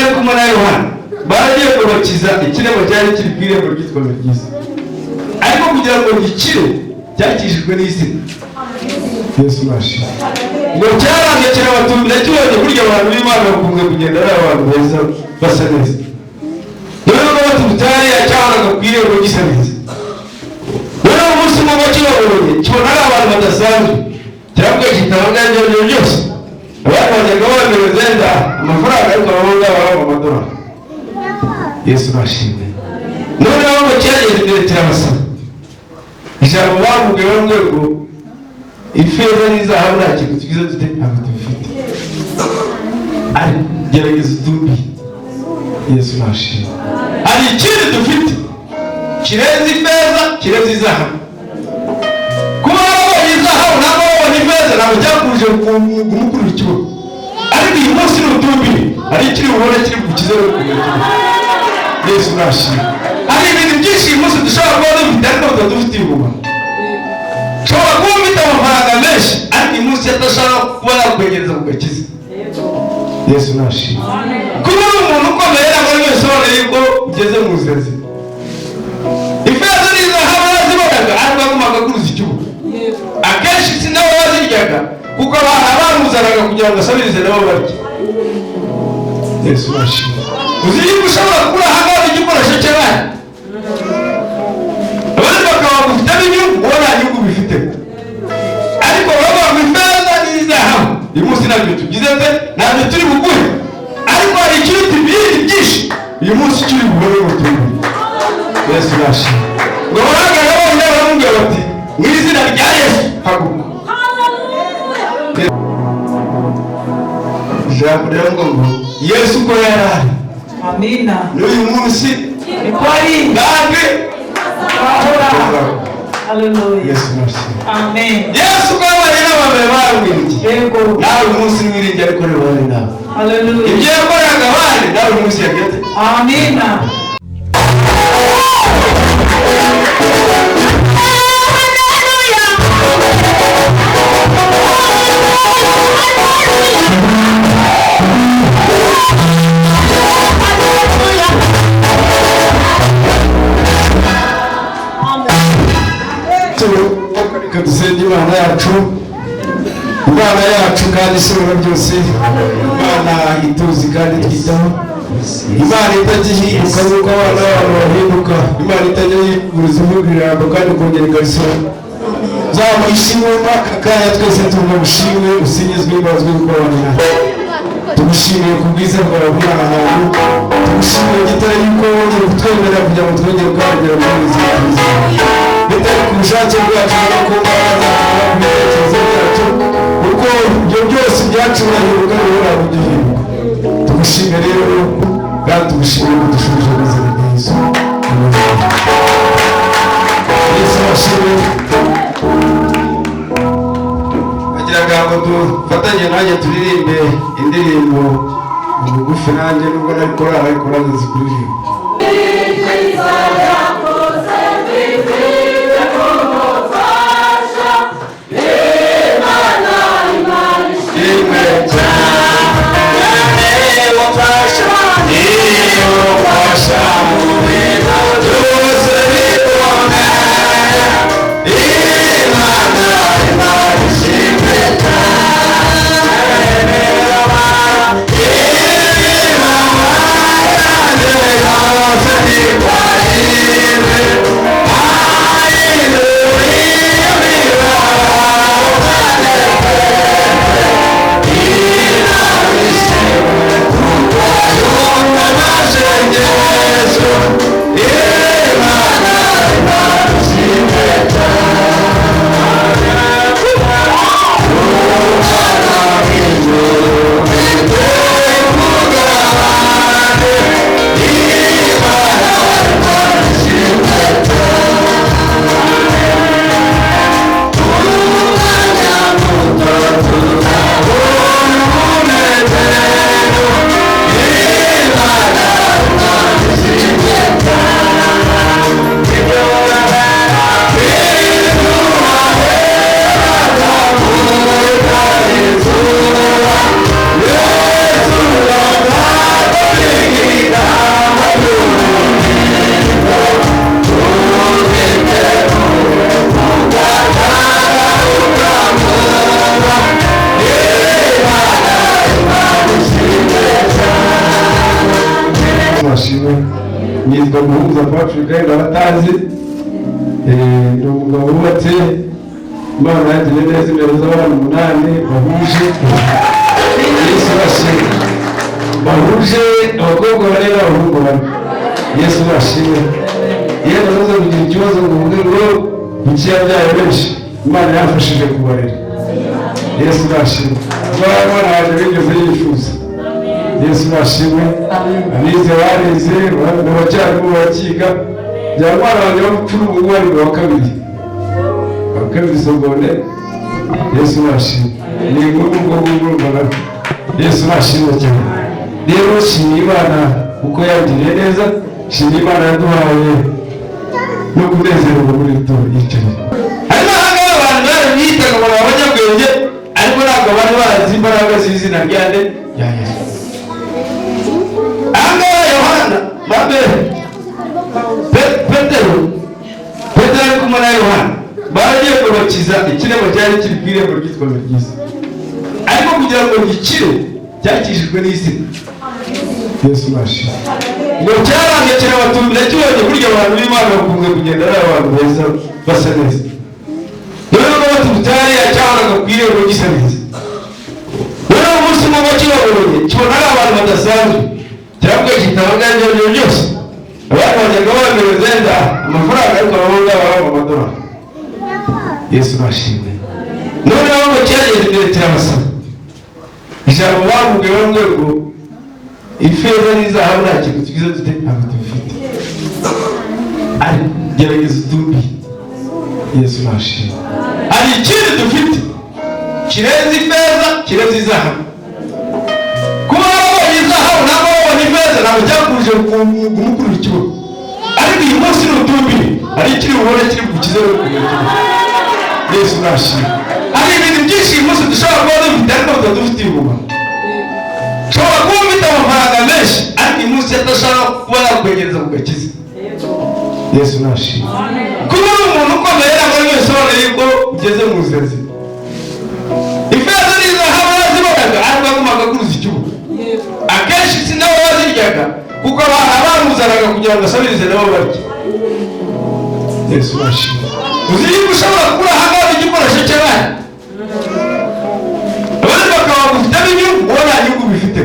bari kumwe na Yohana baragiye kubakiza ikirego cyari kiri ku irembo ryitwa ryiza, ariko kugira ngo gikire cyakishijwe n'izina Yesu nashimwe. Ngo cyaranje kirabatumira cyone burya abantu b'Imana bakunze kugenda ari abantu beza basa neza. None ngo batutari yacyanaga ku irembo gisa neza. None umunsi umwe kirabonye kibona ari abantu badasanzwe, cyangwa kitabanga ibyo byose. Abantu bajyaga bamereza amafaranga ariko abahunga baba amadolari. Yesu nashimwe. None abo cyageze imbere kirabasaba. Ijambo bavuga bamwe ngo ifeza n'izahabu nta kintu tugize dute ntabwo tubifite, ari gerageza utumbi. Yesu nashimwe. Hari ikindi dufite kirenze ifeza kirenze izahabu. Kuba wabonye izahabu ntabwo wabonye ifeza ntabwo cyakuje kumukuru ikibuga, ariko uyu munsi n'utumbi hari ikiri bubone kiri bukize no kumenya. Yesu nashimwe. Hari ibintu byinshi uyu munsi dushobora kuba dufite ariko tutadufite ibuma. Shobora kuba ufite amafaranga menshi ariko uyu munsi atashaka kuba yakwegereza ku gakiza. Yesu nashimwe. Kuba uri umuntu ukomeye ntabwo ari wese ubona yuko ugeze mu nzira nzima. Ifeza n'izahabu yazibonaga ariko agumaga kuruza icyuho. Akenshi si nabo baziryaga kuko abamuzanaga kugira ngo asabirize nabo barye. Yesu nashimwe. Uzi yuko ushobora kugura ahangaha igikoresho cy'abana, abandi bakaba bagufitemo inyungu wowe nta nyungu bifite, ariko baba ifeza n'izahabu uyu munsi ntabyo tugize pe ntabyo turi buguhe, ariko hari ikiruta ibindi byinshi uyu munsi kiri bubone ngo tubigure. Yesu nashimwe. Ngo baragana bonyine baramubwira bati mu izina rya Yesu haguruka. Ijambo rero ngo Yesu ko yarari. Amina. N'uyu munsi niko ari kandi ahora. Haleluya. Yesu nashimwe. Amen. Yesu ko ari n'abamere barwingi. Yego. Nawe umunsi wiringe ariko rero bari nawe. Haleluya. Ibyo yakoraga bari nawe umunsi yageze. Amina. Kadusenge Imana yacu, Imana yacu kandi isura byose, Imana ituzi kandi twitaho, Imana itagihinduka nuko abana babo bahinduka, Imana itajya yiburiza imibwirano kandi kongera igasura. Zaba ishimwe mwaka kanya twese tumushimwe, usingizwe ibazwe gukorana. Tugushimiye ku bwiza bwawe Bwana muntu, tugushimiye gitari yuko wongeye kutwemerera kugira ngo twongere kwagera muri izi nziza. Bitari ku bushake bwacu no ku mbaraga n'ibitekerezo byacu, kuko ibyo byose byacuranye kandi bihora bigihinduka. Tugushimiye rero kandi tugushimiye ko dushubije ubuzima bwiza. Yesu washimwe. Agiraga ngo dufatanye nanjye turirimbe indirimbo bugufi nanjye nubwo nari korali ariko nazi kuririmba. Yeah. nitwa MUHUMUZA kwa Afrika n'abatazi ni umugabo wubatse Imana yagiriye neza imbere z'abantu 8 bahuje Yesu bashimwe bahuje abakobwa bane n'abahungu bane Yesu bashimwe yego nazo kugira ikibazo ngo uvuge ngo bikiya byayo benshi Imana yafashije kubarera Yesu bashimwe z'abana baje bigeze yifuza Yesu bashimwe abize barize n'abacyari mu bakiga byabana banje bapfuru ubu bari wa kabiri sobone Yesu bashimwe ni inkuru ngo Yesu bashimwe cyane rero shimira Imana uko yagiriye neza shimira Imana yaduhaye no kunezerwa muri to yicaye hano abantu bitaga ngo abanyabwenge ariko ntabwo bari bazi imbaraga z'izina rya Yesu Yohana Petero ari kumwe na Yohana bagiye kubakiza ikirego cyari kiri ku irembo ryitwa RYA ariko kugira ngo gikire cyakijijwe n'izina Yesu bashimwe ngo cyarange kirabatumira kibonye burya abantu b'Imana bakunze kugenda ari abantu beza basa neza rero ngo batutari yacyanaga ku irembo gisa neza rero umunsi mu bakibabonye kibona ari abantu badasanzwe cyangwa kitabanganje byo byose abantu bajyaga bamereza amafaranga ariko abahunga baba amadolari Yesu bashimwe none abo cyageze imbere cy'abasaba ijambo bamubwiye bamwe ngo ifeza n'izahabu nta kintu tugize dute ntabwo tubifite ariko gerageza utumbi Yesu bashimwe hari ikintu dufite kirenze ifeza kirenze izahabu kuba wabonye izahabu ntabwo wabonye ifeza ntabwo cyakuje kumukuru ikibazo ariko uyu munsi n'utumbi hari ikiri bubone kiri gukiza no kumenya Yesu bashimwe hari ibintu byinshi uyu munsi dushobora kuba dufite ariko tutadufitiye ubumana ushobora kuba ufite amafaranga menshi ariko uyu munsi adashobora kuba yakwegereza ku gakiza Yesu bashimwe kuba uri umuntu ukomeye ntabwo ari wese ubona yuko ugeze mu nzira nzima ifeza n'izahabu yarazibonaga ariko agumaga kuruza igihugu akenshi si nabo baziryaga kuko abamuzanaga kugira ngo asabirize nabo barya Yesu bashimwe uzi yuko ushobora kubura ahangaha igikoresho cy'abana abandi bakaba bagufitemo inyungu wowe nta nyungu bifite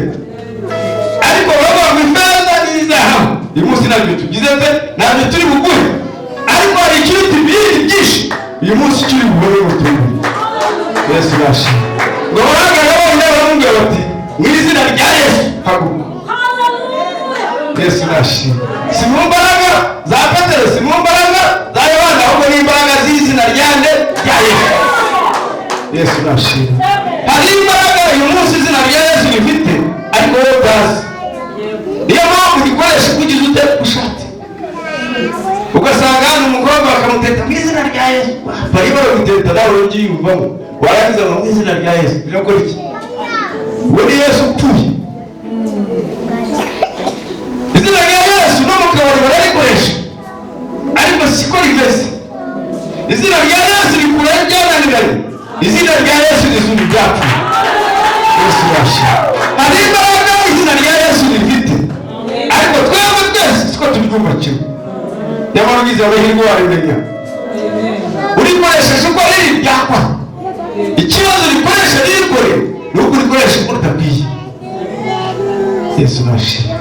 ariko baba ifeza n'izahabu uyu munsi ntabyo tugize pe ntabyo turi buguhe ariko hari ikiruta ibindi byinshi uyu munsi kiri bubone mu tundi Yesu bashimwe ngo barangara bose baramubwira bati mu izina rya Yesu haguruka Yesu bashimwe si mu mbaraga za Petero si mu mbaraga za Yohana ahubwo ni imbaraga z'izina rya Yesu Yesu bashimwe hari imbaraga uyu munsi izina rya Yesu rifite ariko wowe utazi niyo mpamvu gikoresha kugize ute ushatse ugasanga hano umukobwa bakamuteta mu izina rya Yesu bari baraguteta nawe ubyiyumvamo warangiza mu izina rya Yesu birakora iki we ni Yesu upfuye izina rya Yesu no mu kabari bararikoresha ariko siko rimeze izina rya Yesu rikura ryananiranye izina rya Yesu rizura ibyapfuye Yesu bashimwe hari imbaraga izina rya Yesu rifite ariko twebwe twese siko tubyumva kimwe nyamara ugize amahirwe warimenya urikoresheje uko riri ryakwa ikibazo rikoresha ririkore ni uko urikoresha uko utabwiye Yesu bashimwe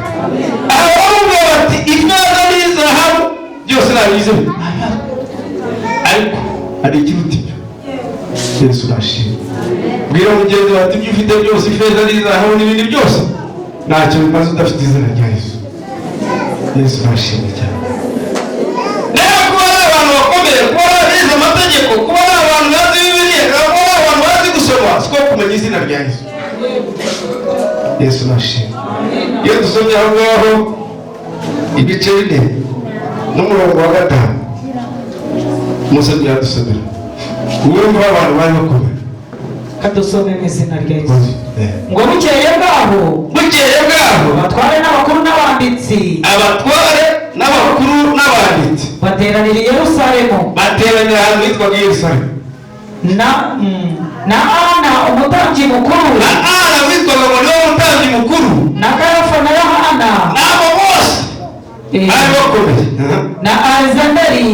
abamubwira bati ifeza n'izahabu byose nabize ariko hari ikiruta ibyo Yesu bashimwe bwira mugenzi bati ibyo ufite byose ifeza n'izahabu n'ibindi byose ntacyo bimaze udafite izina rya Yesu Yesu bashimwe cyane rero kuba ari abantu bakomeye kuba bize amategeko kuba ari abantu bazi Bibiliya kuba ari abantu bazi gusoma siko kumenya izina rya Yesu Yesu bashimwe iyo dusomye aho ngaho ibice 4 n'umurongo wa 5 Musa byadusomera urumva abantu bari bakomeye kadusome mu izina rya Yesu ngo bukeye bwaho abatware n'abakuru n'abanditsi bateranira i Yerusalemu bateranira ahantu hitwa Yerusalemu na Ana umutambyi mukuru witwaga ngo niwe mutambyi mukuru na Kayafa na Yohana n'abo bose ari bakomeye na Alexanderi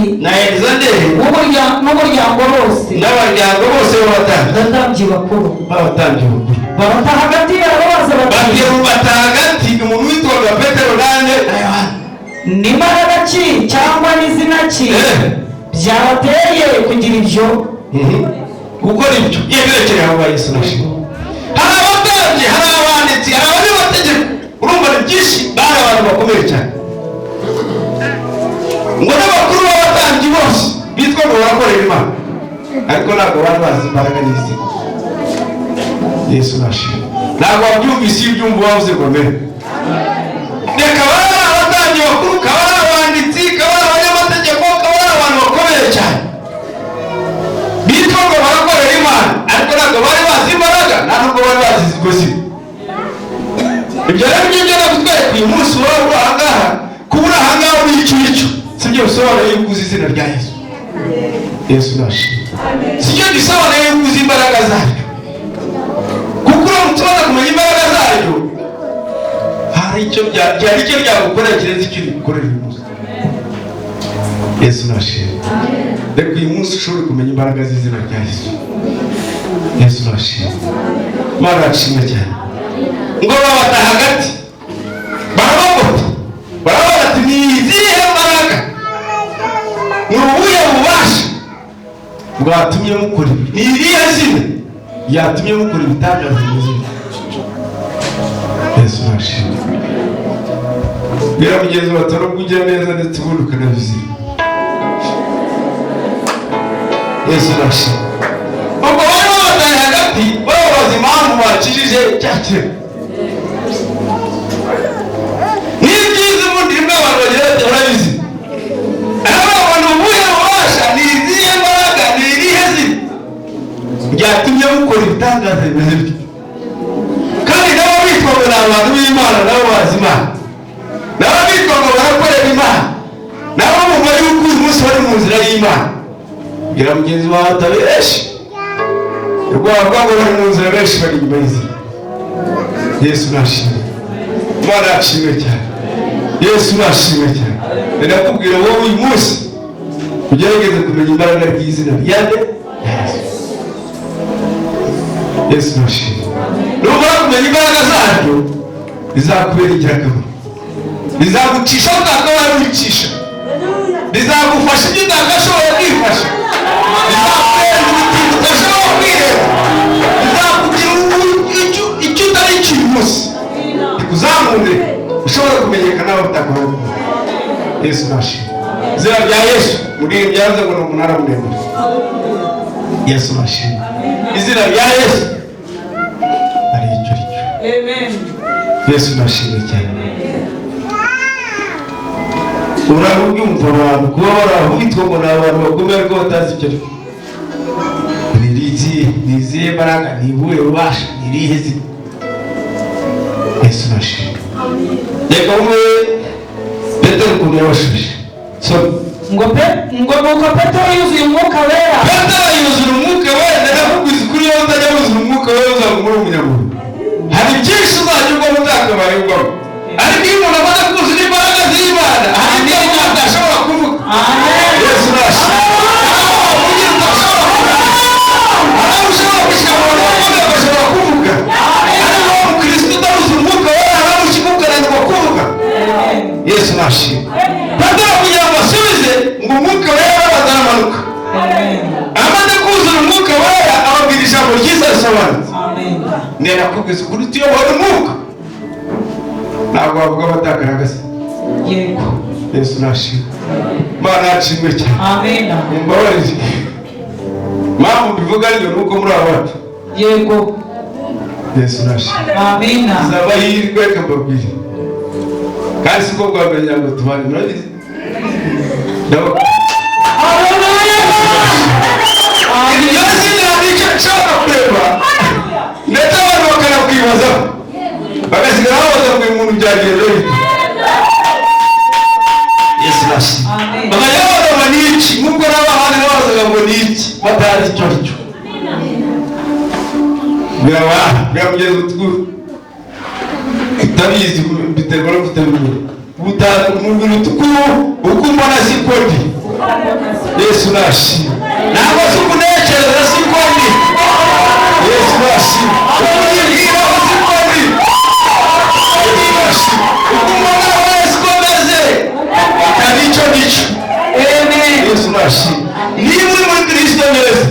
n'umuryango bose n'abaryango bose b'abatambyi bakuru babata hagati yabo bose bata hagati umuntu witwaga Petero nande n'imbaraga ki cyangwa n'izina ki byabateye kugira ibyo gukora ibyo yerekeye aho Yesu nashimye. Hari abatambyi, hari abanditsi, hari abanyamategeko, urumva ni byinshi, bari abantu bakomeye cyane. Ngo n'abakuru b'abatambyi bose bitwa ngo barakorera Imana, ariko ntabwo bari bazi imbaraga n'izina. Yesu nashimye. Ntabwo wabyumvise iyo ubyumva wavuze ngo mbere. Reka bari abatambyi bakuru, kaba ari abanditsi, kaba ari abanyamategeko, kaba ari abantu bakomeye cyane. Bitwa ngo barakorera Imana, ariko ntabwo bari bazi imbaraga, ntabwo bari bazi izigozi. Ibyo rero ngibyo nakutwereka uyu munsi wowe uri ahangaha, kuba uri ahangaha uri icyo sibyo bisobanura yuko uzi izina rya Yesu. Yesu nashimye. Sibyo bisobanura yuko uzi imbaraga zaryo, kuko uramutse umaze kumenya imbaraga zaryo, hari icyo byagukorera kirenze icyo bigukorera uyu munsi. Yesu nashimye. Reka uyu munsi ushobore kumenya imbaraga z'izina rya Yesu. Yesu nashimye. Imana yashimye cyane. Ngo babata hagati barababota ati ni izihe mbaraga, ni ubuhe bubasha bwatumye mukora ibi, ni irihe zina ryatumye mukora ibitangaza bizima. Yesu nashimye. Bwira mugenzi batari kugira neza ndetse ubundi ukanabizira. Yesu nashimye. Ubwo bari babataye hagati bababaza impamvu bakijije cya kirema. N'ibyiza ubundi rimwe abantu bagira bati urabizi, ariko abantu ubuhe bubasha, ni izihe mbaraga, ni irihe zina ryatumye mukora ibitangaza bimeze bityo. Kandi nabo bitwa ngo ni abantu b'Imana, nabo bazi Imana, nabo bitwa ngo barakorera Imana, nabo bumva yuko uyu munsi bari mu nzira y'Imana. Bwira mugenzi wawe atabeshi, rwagwa ngo bari mu nzira, benshi bari inyuma y'inzira. Yesu nashimye. Imana yashimwe cyane. Yesu nashimwe cyane. Ndakubwira wowe uyu munsi ugerageze kumenya imbaraga ry'izina rya Yesu. Yesu nashimye. Numara kumenya imbaraga zaryo, rizakubera ingirakamaro, rizagucisha utakabaye wicisha, rizagufasha ibyo utakashoboye kwifasha, rizakubera ibiti udashobora kwireba, rizakugira icyo utari icyo uyu munsi, rikuzamure ushobora kumenyekana nawe utakoraho. Yesu nashimye. Izina rya Yesu muri byanze ngo ni umunara muremure. Yesu nashimye. Izina rya Yesu ari icyo ricyo. Amen. Yesu nashimye cyane. Urabyumva abantu kuba barahubitwa ngo ni abantu bakomeye ariko batazi icyo ricyo. Ni izihe mbaraga, ni ubuhe bubasha, ni irihe zina. Yesu nashimye. Reka umwe Petero ukuntu yabashubije. Ngo nuko Petero yuzuye umwuka wera. Petero yuzuye umwuka wera, ndakubwiza kuri wowe utajya wuzura umwuka wera uzaguma uri umunyamuru. Hari byinshi uzajya ugwamo utakabaye ugwamo, ariko iyo umuntu amaze kuzura imbaraga z'Imana, hari ibyo umuntu ashobora kuvuga. Yesu nashimye. Hari ushobora gushyira mu bantu bagashobora kuvuga, ariko umukristo utaruzuye umwuka wera ntamukimukananirwa kuvuga. Yesu nashimye. Petero kugira ngo asubize ngo umwuka wera bazamanuka, amaze kuzura umwuka wera ababwira ijambo ryiza risobanutse. Ndakubwiza ukuri tuyobora umwuka, ntabwo bavuga batagaragaza. Yego. Yesu nashimye. Imana yashimwe cyane. Amen. Mumbabarire. Mpamvu mbivuga ryo nuko muri abacu. Yego. Yesu nashimye. Amen. Zabahirwe kambabwire. Kandi siko bwamenya ngo tubane murabizi. Ndetse abantu bakanakwibaza bagasigara babaza ngo uyu muntu byagenze bite. Yesu nashimye. Bakajya babaza ngo ni iki, nk'uko n'abahandi babazaga ngo ni iki batazi icyo ari cyo. Bwira mugeze utukuru utabizi biterwa no kutabimenya. umubiri utukuru ukumva na sikodi. Yesu nashimwe. Ntabwo si ukuntekereza sikodi. Yesu nashimwe. Ukunibwira sikodi. Yesu nashimwe. Ukumva nawe sikomeze. Kanicho nicho. Amen. Yesu nashimwe. Niba uri muri Kristo neza,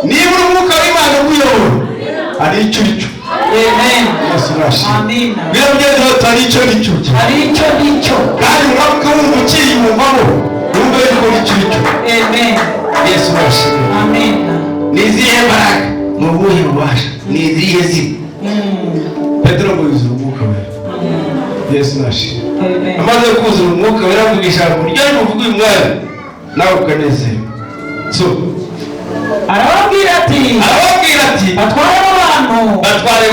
niba uri umwuka w'Imana ukuyobora, hari icyo nicyo. Amen. Yesu nashimwe. Amen. Birabyezo hari icyo nicyo. Hari icyo nicyo. Kandi uramuka wumva ukiyumvamo, wumva yuko icyo nicyo. Amen. Yesu nashimwe. Amen. Nizihe mbaraga mu buhe bubasha, nizihe zina. Petero ngo yuzura umwuka wera. Yesu nashimwe. Amaze kuzura umwuka wera avugisha buryo ari buvuga uyu mwana nawe ukanezerwa. So arababwira ati batware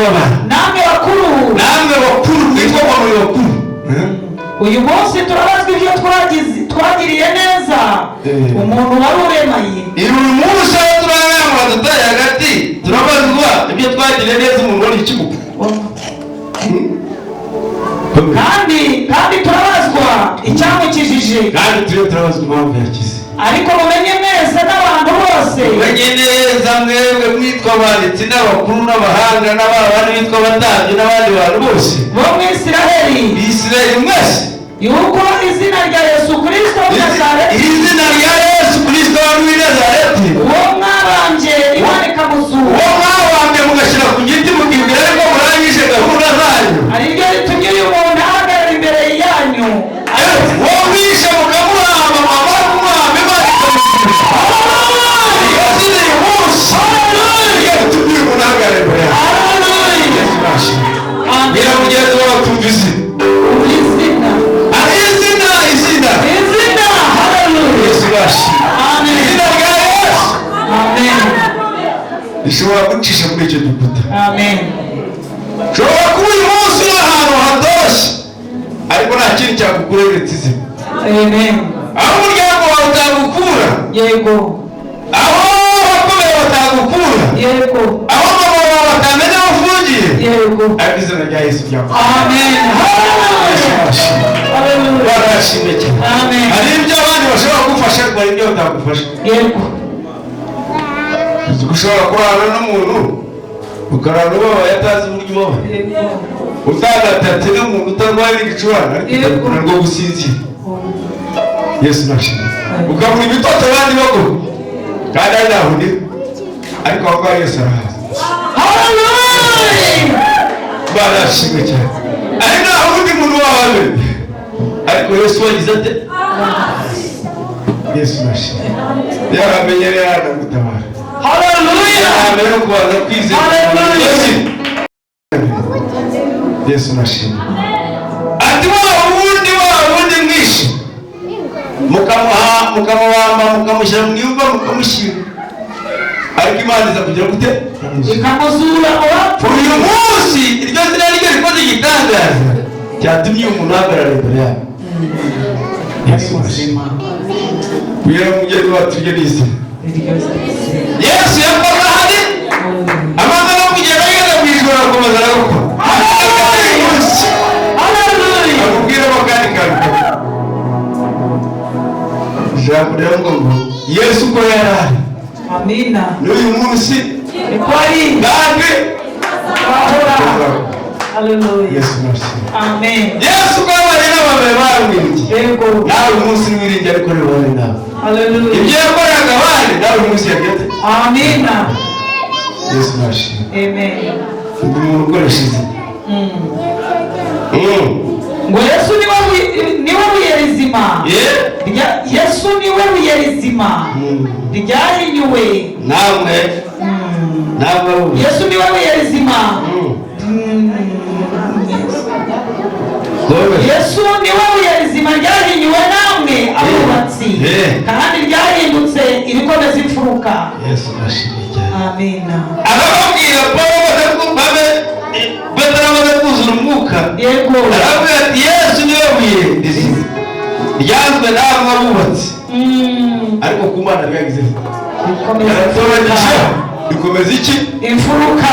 abantu namwe bakuru witwa muri bakuru. Uyu munsi turabazwa ibyo twagiriye neza umuntu wari uremaye. Uyu munsi aho turabona dutaye hagati turabazwa ibyo twagiriye neza umuntu wari ikibuga. Kandi turabazwa icyamukijije. Kandi turabazwa impamvu yakize. Ariko mumenye neza n'abantu bose. Mumenye neza mwebwe mwitwa abanditsi n'abakuru n'abahanga n'abandi bitwa abatambyi n'abandi bantu bose bo mu Isiraheli mwese, yuko izina rya Yesu Kristo w'i Nazareti, izina rya Yesu Kristo w'i Nazareti, uwo mwabambye Imana ikamuzura, uwo mwabambye mugashyira ku giti mukibwira ariko murangije gahunda zanyu, ari ryo ritumye uyu muntu ahagarara imbere yanyu. Uwo mwishe mukamuhamba mwamara kumuhamba Imana ikamuzura. Iyo zina uyu munsi iyo ritumye uyu muntu ahagarara imbere yanyu. Yesu nashimwe. Ngira mugenzi wawe tumva izina. Izina. Hallelujah. Yesu nashimwe. Izina rya Yesu. Amen. Rishobora gucisha muri icyo gikuta. Amen. Ushobora kuba uyu munsi uri ahantu hatoshye ariko nta kintu cyagukura uretse izina. Amen. Aho umuryango wawe utagukura, yego. Aho abakomeye batagukura, yego. Aho mama wawe batamenya aho ufungiye, yego. ariko izina rya Yesu ryakora. Amen. Hallelujah. Barashimye cyane. Amen. Hari ibyo abandi bashobora kugufasha ariko hari ibyo batagufasha. Yego. Ushobora kurana n'umuntu ukarana ubabaye atazi uburyo ubabaye. Utagatatse n'umuntu utarwaye n'igicurane ariko ukarana gusinzira. Yesu nashimye. Ukabura ibitotsi abandi bagura kandi ari naho ndi ariko aho ngaho Yesu arahazi. Hallelujah. Barashimye cyane. Ari naho undi muntu wawe ariko Yesu wagize ate? Yesu nashimye. Yaramenyereye aragutabara. Hallelujah. Rero kubaza kwizera. Yesu nashimye. Ati wa wundi mwishi mukamuhamba mukamushyira mu nyumba mukamushyira ariko Imana iza kugira gute? Ikamuzura uwapfa. Uyu munsi iryo zina ryo rikoze igitangaza cyatumye umuntu ahagarara imbere yawe. Yesu nashimye. Uyu mugeni wacu ugera izina. Yesu yakoze ahari amaze no kugenda yigeze mu ijuru arakomeza aragukora. Hallelujah. Akubwiramo kandi kantu. Ijambo rero ngo Yesu uko yari ari. Amina. N'uyu munsi niko ari. kandi ahora. Hallelujah. Yesu nashimye. Amen. Yesu uko yari n'abambere baramwiringiye. Yego. Nawe uyu munsi wiringiye ariko rero bari nawe. Hallelujah. Ibyo yakoraga abandi nawe uyu munsi yagete. Amina. Yesu nashimye. Amen. Ndi umuntu ukoresha izina. Ngo Yesu niwe buye rizima. Yesu niwe buye rizima ryahinyuwe. Namwe Yesu niwe buye rizima. Yesu niwe buye rizima ryahinyuwe namwe abubatsi kandi ryahindutse irikomeza imfuruka. Yesu nashimye cyane. Amina. Arababwira bataramaze kuzura umwuka. Yego. Arababwira ati Yesu niwe buye rizima ryanzwe namwe abubatsi ariko ku Mana ryagize rikomeza iki? Imfuruka.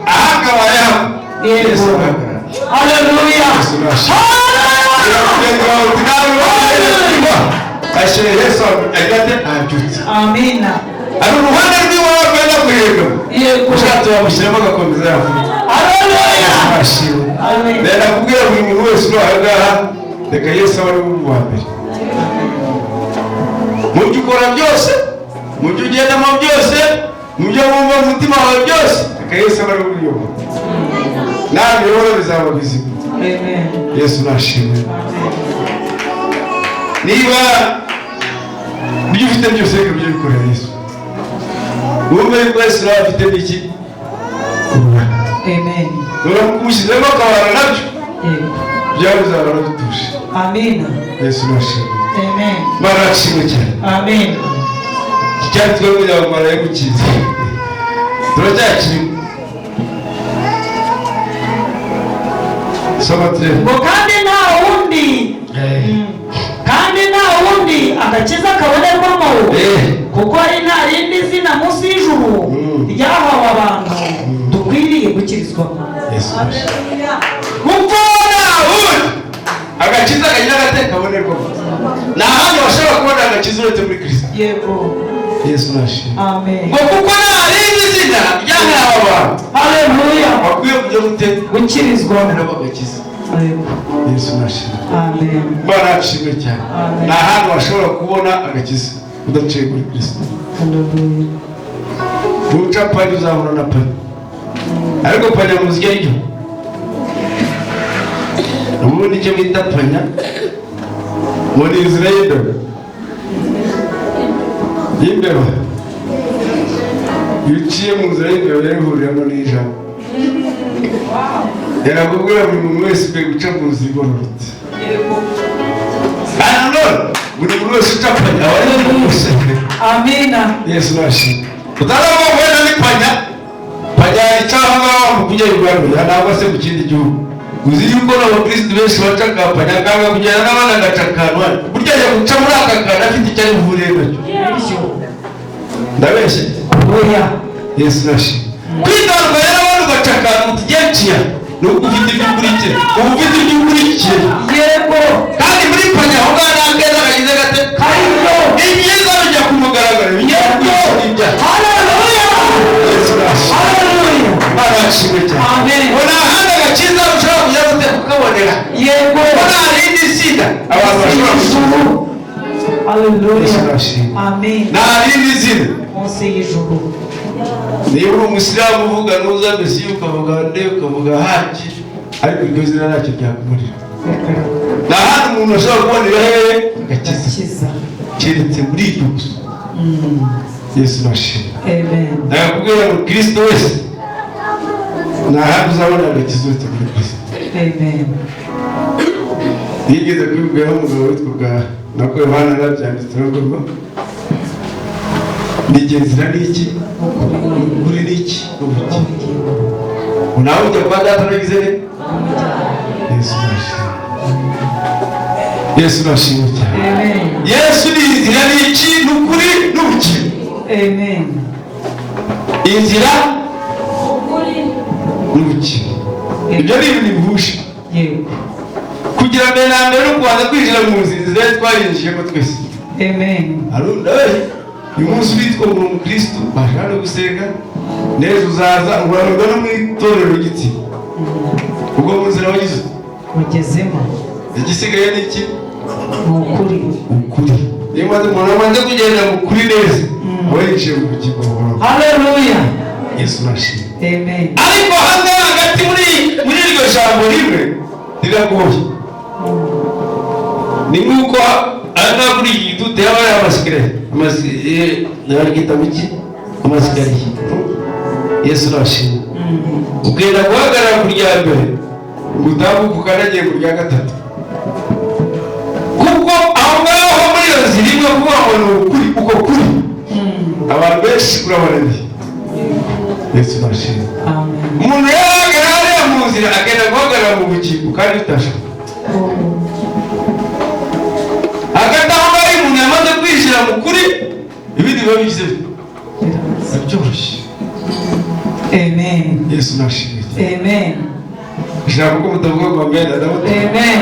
Ahakabayeho Yesu. Hallelujah. ashyira Yesu agate abyutse. Amina. Ari uruhande rw'iwawe rwenda kuyega. Yego. Ushatse wamushyiramo agakomeza yavuga. Haleluya. Amen. Rero kubwira buri muntu wese uri aha ngaha, reka Yesu abe ari uwa mbere. Mu byo ukora byose, mu byo ugendamo byose, mu byo wumva mu mutima wawe byose, reka Yesu abe ari uyobora. Nawe rero bizaba bizima. Amen. Yesu nashimwe. Niba ibyo ufite byose reka ibyo bikorera Yesu. Wumve yuko Yesu nawe afite n'iki? Amen. Uramushyizemo akabara nabyo. Yego. Byawe bizabara bituje. Amina. Yesu nashimwe. Amen. Barashimwe cyane. Amen. Cyari twe kugira ngo maraye gukiza. Turacyakiri. Soma tire. Ngo kandi nta wundi. Kandi nta wundi agakiza kabonerwamo. Kuko ari nta rindi zina munsi y'ijuru ryahawe abantu dukwiriye gukirizwamo. Yesu. Mupfana wundi agakiza kagira agateka kabonerwamo. Nta handi washobora kubona agakiza uretse muri Kristo. Yego. Yesu nashimwe. Amen. Ngo kuko nta rindi zina ryahawe abantu. Haleluya. Bakwiye kujya gukirizwamo n'abagakiza. Yesu nashimwe. Amen. Bwana ashimwe cyane. Nta hantu washobora kubona agakiza udaciye kuri Kristo. Haleluya. Tuca pani uzahura na pani. Ariko panya muziki ariko. Ubundi icyo bita panya muri Israel. Imbeba. Yuciye mu nzira y'imbeba yahuriramo n'ijambo. Yarakubwira buri muntu wese ukwiye guca mu nzira igororotse. Buri muntu wese uca panya aba ari umuseke. Amina. Yesu nashimwe. Utaramo wenda ni panya. Panya icyaha ngaho mu kujya Rwanda ntabwo se mu kindi gihugu. Uzi yuko n'abakristo benshi bacaka panya kanga kujyana n'abana gacakanwa. Burya ya guca muri aka kana afite icyo ari buvuriye nacyo. Ndabeshye. Oya. Yesu nashimwe. Kwitandukanya n'abandi ugacakana utigenciya. Nuko ufite ibyo ukurikira. Ufite ibyo ukurikira. Yego. Kandi muri panya aho ngaho nakeza kagize gate. Kariyo. Ibyiza bijya ku mugaragaro. Yego. Haleluya. Yesu nashimwe. Haleluya. Barashimwe cyane. Amen. Bona hanga gakiza ushobora kujya gute kukabonera. Yego. Bona rindi sida. Abantu bashobora gusura. Haleluya. Amen. Na rindi sida. Munsi y'ijuru. Niba uri umusilamu uvuga nuza Mesiya ukavuga nde ukavuga haji ariko iryo zina ntacyo ryakumurira. Nta handi umuntu ashobora kubonera hehe agakiza keretse muri iryo gusa. Yesu nashimwe. Amen. Ndakubwira ngo Kristo wese nta handi uzabona agakiza uretse muri Kristo. Amen. Yigeze kubibwira umugabo witwaga nako Yohana yarabyanditse ngo nigenzira n'iki? Ukuri n'iki? Ubugingo. Unawe ujya kwa data nagize ne? Yesu nashimwe. Yesu nashimwe cyane. Amen. Yesu ni inzira n'iki? N'ukuri n'ubugingo. Amen. Inzira n'ubugingo. Ibyo ni ibintu bihuje. Yego. Kugira mbere na mbere no kubanza kwinjira mu nzira twarinjiyemo twese. Amen. Uyu munsi witwa ngo umukristo bashaka gusenga neza uzaza urarurwa no mu itorero giti ubwo mu nzira wagize ugezemo igisigaye ni iki? Ukuri. Niyo mpamvu umuntu amaze kugenda mu kuri neza aba yiciye mu bugingo buhoraho. Haleluya. Yesu nashimwe. Amen. Ariko hano hagati muri iryo jambo rimwe riragoye. Ni nk'uko aha kuri iyi gitute haba hari amasikariye. Yesu nashimwe. Ugenda guhagarara ku rya mbere ngo utambuke ukanagiye ku rya gatatu. Kuko aho ngaho muri iyo nzira imwe kuvuga ngo ni ukuri uko kuri abantu benshi urabananiye. Yesu nashimwe. Umuntu yahagarara hariya mu nzira agenda guhagarara mu bugingo kandi bitashoboka. Hagati aho ngaho umuntu yamaze kwishyira mu kuri ibindi biba bigize byoroshye. Amen. Yesu nashimwe. Amen. Ijambo ko mutavuga ngo amen. Amen.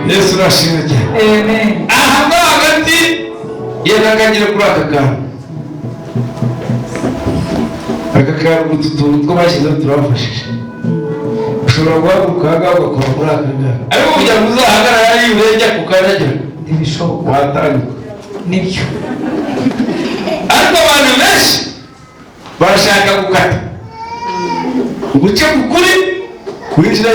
Yesu nashimwe cyane. Amen. Aha ngaha hagati yanakagera kuri aka kantu. Aka kantu utu tuntu two bashyizeho turabafashije. Ushobora guhaguruka aha ngaha ugakora muri aka ngaka. Ariko kugira ngo uzahagarare hariya urenge ako kandagira Ntibishoboka. watandukana. Nibyo. Ariko abantu benshi barashaka gukata. Uguce kukuri winjira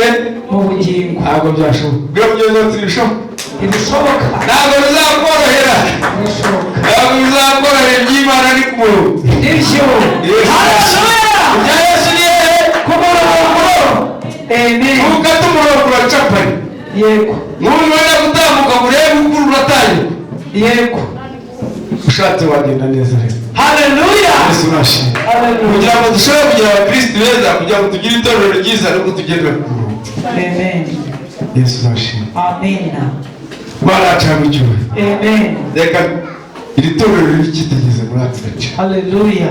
mu bugingo. ntabwo byashoboka. Bwira mugenzi wawe ntibishoboka. Ntibishoboka. Ntabwo bizakorohera. Ntibishoboka. Ntabwo bizakorohera iby'Imana ni ku murongo. Nibyo. Haleluya. Ibya Yesu ni hehe? Ku murongo. Amen. Ntukate umurongo uracapari. Yego. Nubona gutambuka urebe ukuru uratangira. Yego. Ushatse wagenda neza rero. Haleluya. Yesu nashimwe. Haleluya. Kugira ngo dushobore kugira abakristo beza, kugira ngo tugire itorero ryiza no kutugendera ku murongo. Amen. Yesu nashimwe. Amen. Baracana icyuho. Amen. Reka iri torero riri cyitegereza muri aka gace. Haleluya.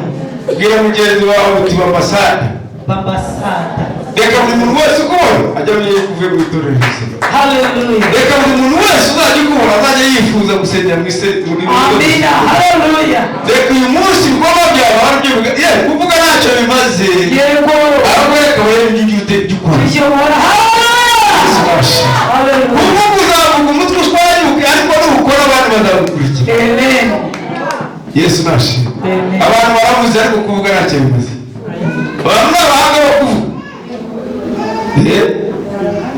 Bwira mugenzi wawe uti bambasade. Bambasada. Reka buri muntu wese ukubona ajya amenye ko uvuye mu itorero ryiza. Haleluya. Reka buri muntu wese uzajya ukubona azajya yifuza gusengera mu itorero. Amina. Haleluya. Reka uyu munsi ibikorwa byawe warabyivuga. Kuvuga ntacyo bimaze. Yego. Ahubwo reka barebe iby'ugiye by'ukuri. Bishobora. Haleluya. Haleluya. Kuvuga uzavuga umutwe ushwanyuke ariko nubukora abandi bazagukurikira. Amen. Yesu nashimwe. Amen. Abantu baravuze ariko kuvuga ntacyo bimaze. Abantu ni abahanga bo kuvuga.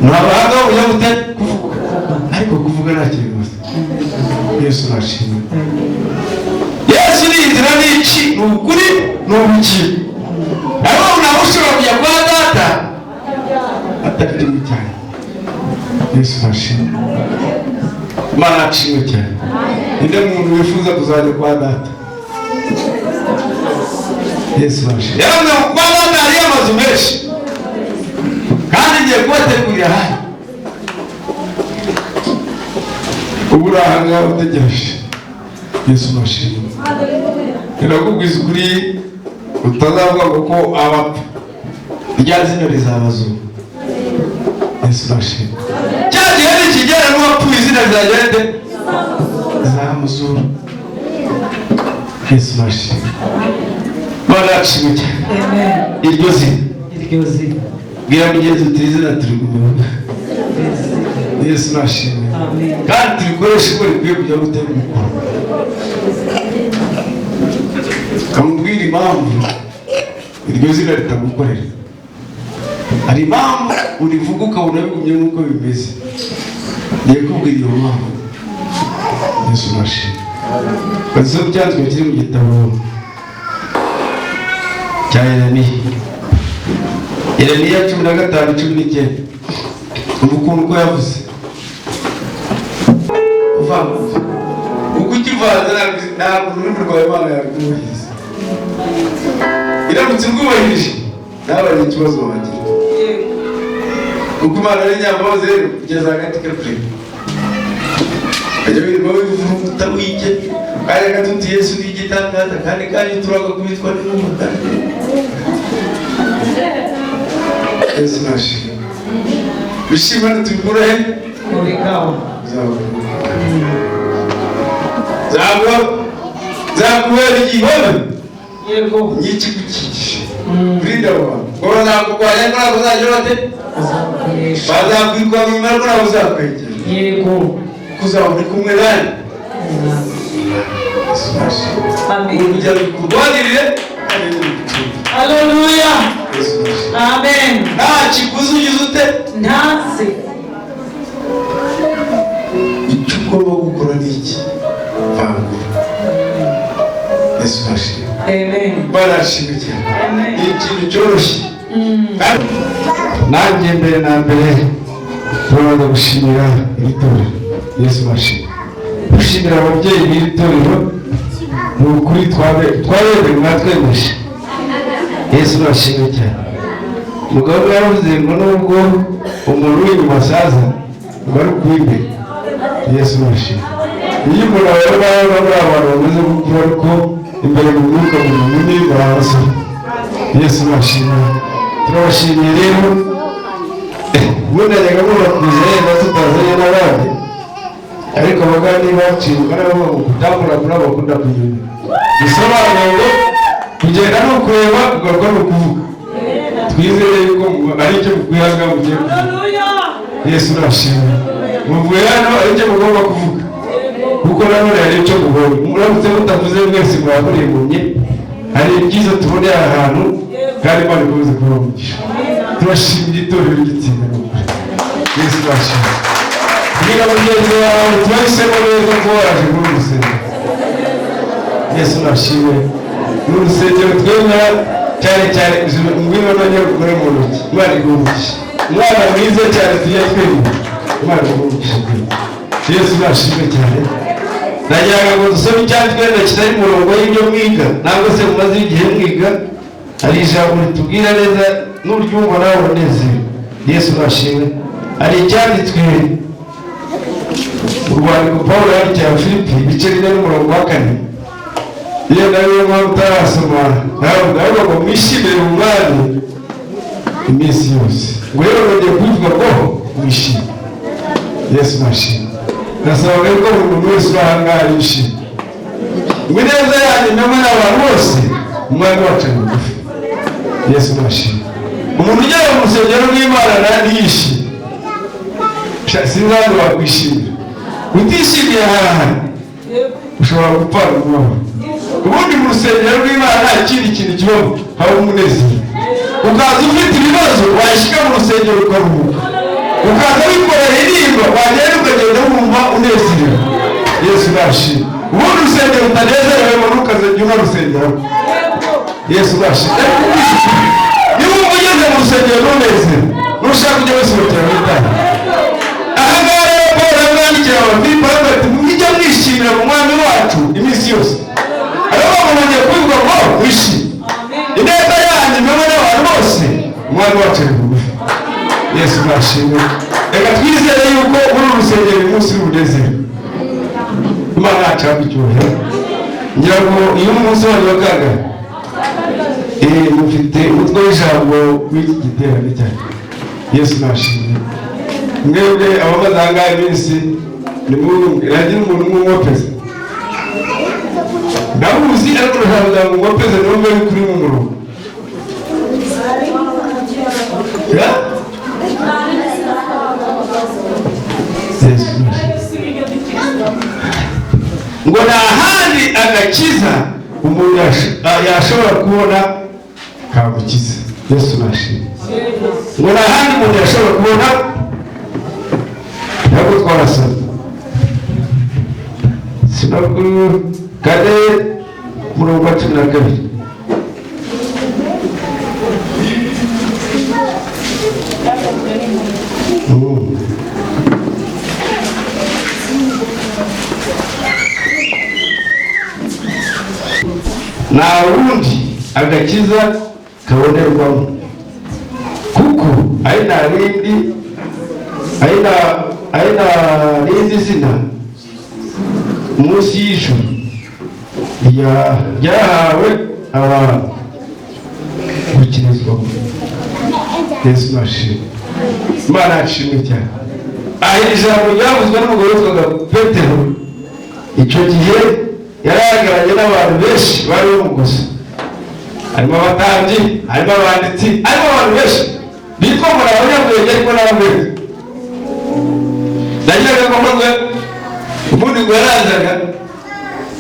Ni abahanga bo kujya gutari kuvuga. Ariko kuvuga ntacyo bimaze. Yesu nashimwe. Yesu ni inzira n'iki, ni ukuri, ni ubukire. Ariko nawe ushobora kujya kwa data atari mu cyane. Yesu nashimwe. Imana nshimwe cyane. Ninde muntu wifuza kuzajya kwa data? Yesu nashimwe. Yamwe kwa data hari amazu menshi. Kandi ngiye kubategurira hano. Ubu urahanga utegereje. Yesu nashimwe. Nirakubwiza ukuri utazavuga ko abapfa. Rya zina rizabazura. Yesu nashimwe. Cya gihe nikigera n'uwapfuye izina rizagende zamuzura. Yesu nashimwe. Barashimwe cyane. Amen. Iryo zina. Iryo zina. Bwira mugenzi uti izina turi kumenya. Yesu nashimwe. Amen. Kandi turikoresha uko rikwiye kujya gutera umukoro. Kamubwira impamvu iryo zina ritagukorera. Hari impamvu urivuga ukabona bigumye nk'uko bimeze. Ngiye kubwira iyo mpamvu. Yesu nashimwe. Baziso byanditswe kiri mu gitabo cya Yeremiya 15:19. Ubukungu ko yavuze. Uvanze. Uko ukivanze ntabwo ururimi rwawe Imana yarwubahiriza. Iramutse rwubahirije nawe ari ikibazo wagira. Kuko Imana ari nyambabazi rero kugeza hagati kare. Ajya birirwa bivuga wike. Kandi gatuti Yesu ni igitangaza kandi turaga kubitwa n'umwuka. Yesu nashimwe. Bishimana tubikura he? Muri kawa. Zakubera igihome. Yego. Nyiki gukikije. Brinda wa. Bora nakukwanya kwa kuzajya bate? Bazakwirwa mu mara kwa uzakwegera. Yego. Kuzaburi kumwe nani? Amen. Ujya kurwanirire. Haleluya. Amen. Nta kiguzi ugize ute? Ntazi. Icyo ugomba gukora ni iki? Vangura. Yesu nashimwe. Amen. Barashimwe cyane. Amen. Ni ikintu cyoroshye. Nanjye mbere na mbere turabanza gushimira iri torero. Yesu nashimwe. Gushimira ababyeyi b'iri torero ni ukuri twarebye mwatwemeje. Yesu nashimwe cyane. Mugabo yaravuze ngo nubwo umuntu w'inyuma asaza ngo ari kuw'imbere. Yesu nashimwe. Iyo umuntu abona muri abantu bameze gukura ariko imbere mu mwuka mu munini barabasoma. Yesu nashimwe. Turabashimiye rero ubundi ajyaga mubakuze batutazanye n'abandi ariko abagani baciye barabo kutambura muri abo bakunda kugenda bisobanura ngo kugenda no kureba kugaruka no kuvuga twizere yuko ari icyo mukwihanga mugiye kuvuga Yesu nashimwe muvuye hano ari icyo mugomba kuvuga kuko nanone hari icyo mugomba muramutse mutavuze mwese mwaburemye hari ibyiza tuboneye ahantu kandi Imana ikomeze kubamugisha turashimye itorero ry'itsinda Yesu nashimwe niba mugenzi wawe tubahisemo neza ko waje muri urusengero Yesu nashimwe muri urusengero twemera cyane cyane ngwino n'abanyaruguru mu ntoki Imana igumisha umwana mwiza cyane tujya twemera Imana igumisha Yesu nashimwe cyane nagira ngo dusome icyatwenda kitari murongo y'ibyo mwiga ntabwo se mumaze igihe mwiga hari ijambo ritubwira neza n'uryumva nawe unezerewe Yesu nashimwe hari icyanditswe urwandiko Pawulo yandikiye Abafilipi ibice 4:4 iyo nawe mpamvu utarasoma nawe ngo mwishimire umwami iminsi yose ngo rero nongeye kubivuga ngo mwishime Yesu nashimwe nasaba ko buri muntu wese urahangara yishime ngo ineza yanyu namwe n'abantu bose umwami wacu ni mugufi Yesu nashimwe umuntu ugera mu rusengero rw'Imana nandi yishime sinzandi wakwishimira utishimiye harahari ushobora gupfana umwami ubundi mu rusengero rw'Imana nta kindi kintu kibaho haba umunezero ukaza ufite ibibazo wayishyika mu rusengero ukaruhuka ukaza wikorera intimba wagenda ukagenda wumva unezerewe Yesu nashimwe ubundi urusengero utanezerewe ngo ntukazajya unarusengeraho Yesu nashimwe niba wumva ugeze mu rusengero ntunezerewe nushaka kujya wisohokera mu itara ahangaha rero Pawulo yamwandikira Abafilipi aravuga ati mujye mwishimira mu mwami wacu iminsi yose ariko mubonye kubivuga ngo wishime ineza yanyu namwe n'abantu bose umwami wacu ari bugufi Yesu nashimwe reka twizere yuko muri uru rusengero uyu munsi runezero Imana yacu yaducyuhira ngira ngo iyo umunsi wanyu wagaga mufite umutwe w'ijambo w'iki giterane cyane Yesu nashimwe mwebwe abamaze ahangaha iminsi ragira umuntu umwopeza ndamuzi ariko nashaka ngo umwopeze n'umwe uri kuri mu murongo ngo nta handi agakiza umuntu yashobora kubona kamukiza Yesu nashimwe ngo nta handi umuntu yashobora kubona ntabwo twarasoma sinakuru kane murongo wa 12 nta wundi agakiza kabonerwamo kuko ari nta rindi zina munsi y'ijuru ryahawe abantu gukirizwamo Yesu nashimwe Imana yashimwe cyane iri jambo ryavuzwe n'umugore witwaga Petero icyo gihe yari ahagararanye n'abantu benshi bari bamuguze harimo abatambyi harimo abanditsi harimo abantu benshi bitwa ngo abanyabwenge ariko n'ababwenge nagiraga ngo mwe ubundi ngo yarazaga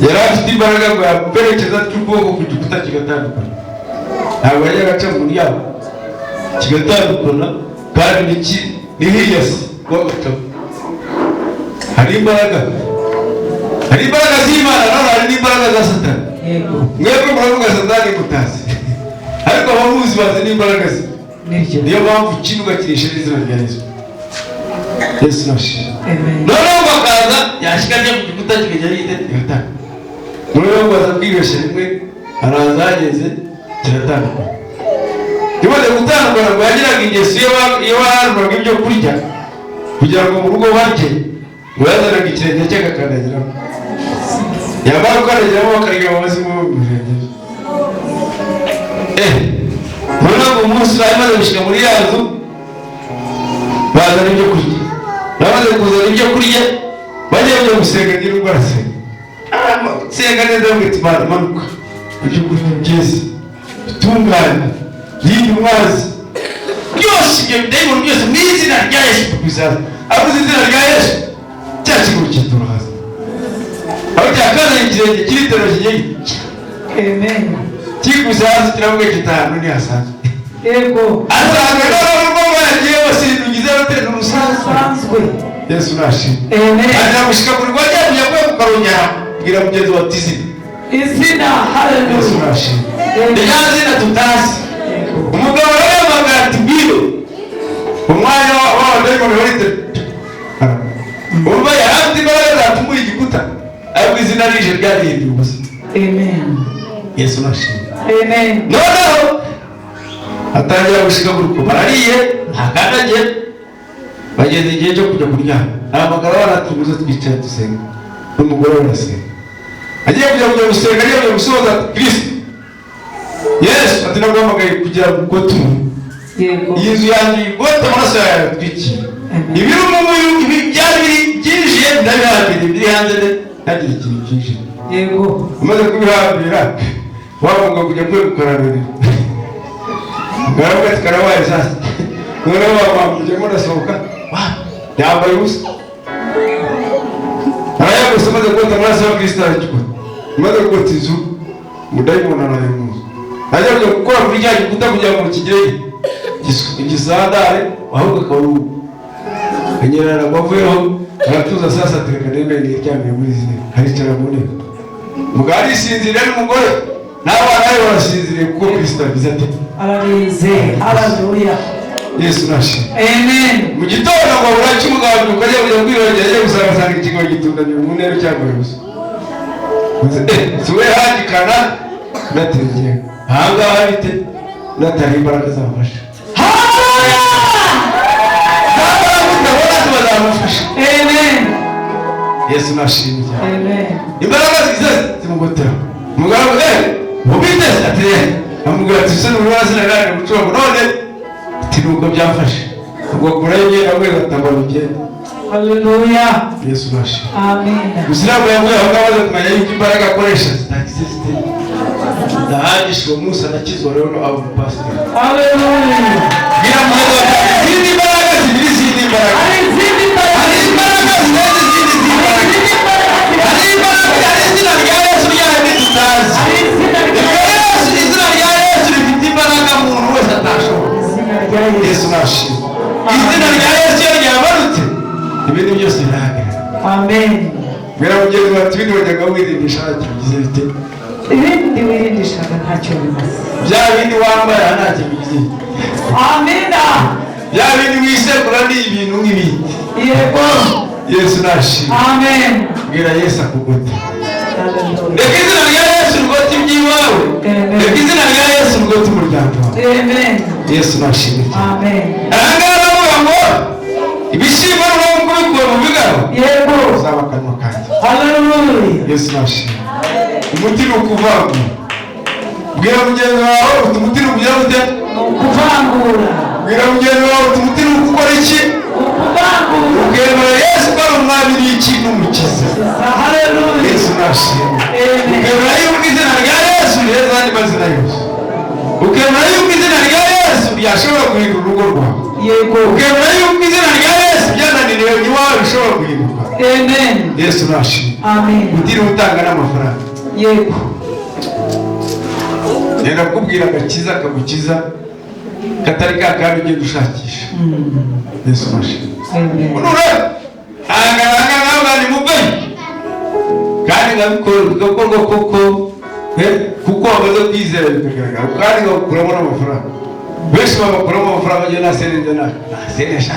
yari afite imbaraga ngo yaperekeza cy'ubwoko ku gikuta kigatandukana ntabwo yajyaga aca mu muryango kigatandukana kandi ni hiyasi w'agatabo hari imbaraga z'Imana naho hari n'imbaraga za Satani mwebwe muravuga Satani mutazi ariko abamuzi bazi n'imbaraga ze niyo mpamvu ikintu ugakirisha n'izina rya Yesu Yesu nashimwe noneho bakaza yashyika ajya ku gikuta kikajya kigatandukana noneho baza kwibesha rimwe araza hageze kiratandukana imaze gutandukana ngo yagiraga ingeso iyo wararuraga ibyo kurya kugira ngo mu rugo barye ngo yazanaga ikirenge cye agakandagiramo yamara gukandagiramo bakarya amazi mu birenge noneho ngo umunsi bari maze gushyika muri ya nzu bazana ibyo kurya. Bamaze kuzana ibyo kurya bagiye kujya gusenga ngira barasenga. Senga neza mwiti manuka ibyo kurya byiza bitunganye yindi mwazi byose ibyo bidayimoni byose mu izina rya Yesu bizaza. Avuze izina rya Yesu cyakigurukiye turahaza. Aho cyakazanye ikirenge kiritero kigiye. Amen. Kiguzaza kiravuga kitanu ni hasanzwe. Yego. Asanga n'abo bagiye basindugize batera umusanzwe. Yesu nashi. Amen. Anamushika kuri wajya kujya kukarongera kugira mugenzi wa tizina. Izina haleluya. Yesu nashi. Ndazina tutasi. Umugabo rero bagati biro. Umwanya wa ndayimoni warite. Umva yarandi baraza tumuye igikuta. Ariko izina rije ryariye ubusa. Amen. Yesu nashi. Amen. No. Atangira gushika kuruko barariye ntakanaje bageze igihe cyo kujya kuryama. Abagabo baratubuza twicaye dusenga. Umugore warasenga. Agiye kujya gusenga agiye gusoza Kristo. Yesu ati naguhamagaye kugira ngo tumu. Yego. Yesu yanjye gote amaraso yawe twiki. Ibiri mu ibi byari byinjiye ndabihambira biri hanze ntagira ikintu cyinshi. Yego. Umaze kubihambira wabonga kujya kwegukarabira. Ngaravuga tukarabaye sasa. Ngora wamuje murasohoka. Yambaye ubusa. Araya gusamaze kwita amaraso ya Kristo ariko. Umaze kugotiza mudayimoni arayemuza. Ajya gukora kuri cya gikuta kugira ngo kigere igisadare ahubwo karu. Anyerera bavuyeho aratuza sasa tereka nebe ni cyamye muri zine. Haricara muri. Mugari sinzira n'umugore. Nawe arayo warasinzire kuko Kristo abiza ati ararize. Haleluya. Yesu nashi. Amen. Mu gitondo ngo uraca umugabo ukajya kujya kwirongera gusanga ikigo gitundanye mu ntero cyangwa yose. Suwe hagikana nategeye. Hanga habite natari imbaraga zafasha. Haleluya. Bazamufasha. Amen. Yesu nashi. Amen. Imbaraga zize zimugotera. Mugabo ubiteze ati amubwira ati se n'urubazi nagane gucura none tinuko byafashe ubwo kurenge nawe gatambaruke. Haleluya. Yesu nashi. Amen. Musiramu yavuye aho ngabaze kumenya yuko imbaraga akoresha zitagisiste. Ndahagishwe Musa nakizwa rero abo pastor. Haleluya. Gira mwezo zindi imbaraga zibiri zindi imbaraga. Ari zindi imbaraga. Ari imbaraga zindi imbaraga. Ari imbaraga ari zina rya Yesu ryari tutazi. Ari zina rya Yesu rifite imbaraga umuntu wese atashobora. Yesu nashi. Izina rya Yesu ryabarutse ibintu byose birahagera. Amen. Mera mugenzi wa tibindi wajyaga wirindisha kigize bite. Ibindi wirindisha ntacyo bimaze. Bya bindi wambara ntacyo bigize. Amina. Bya bindi wisekura ni ibintu nk'ibindi. Yego. Yesu nashi. Amen. Bwira Yesu akugote. Reka izina rya Yesu rugoti by'iwawe. Reka izina rya Yesu rugoti umuryango wawe. Amen. Yesu nashi. Amen. Aravuga ngo ibishimwa no kubikora mu bigabo. Yego. Uzabakanwa kandi. Haleluya. Yesu nashi. Umutima ukuvanga. Bwira mugenzi wawe umutima ugira ute? Ukuvangura. Bwira mugenzi wawe umutima ukukora iki? Ukuvangura. Ukemera Yesu ko ari umwami n'ikintu umukiza. Haleluya. Yesu nashi. Ukemera yuko izina rya Yesu riheza andi mazina yose. Ukemera yuko izina rya Yesu ryashobora guhindura urugo rwawe. Yego. Ukemera yuko izina rya Yesu byananiriye iwawe bishobora guhinduka. Amen. Yesu nashi. Amen. Utiri utanga n'amafaranga. Yego. Nenda kubwira agakiza kagukiza katari kakandi ugiye gushakisha. Yesu nashi. Amen. Unure aganga ni mugaye kandi gakorwa kuko bamaze kwizera bikagaragara kandi gakuramo n'amafaranga. Benshi bakuramo amafaranga bagiye nasenze nasenesha.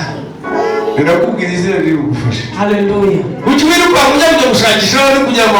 Nenda kubwira izina riri gufasha. Haleluya. Ukiwiruka kujya gushakisha no kujya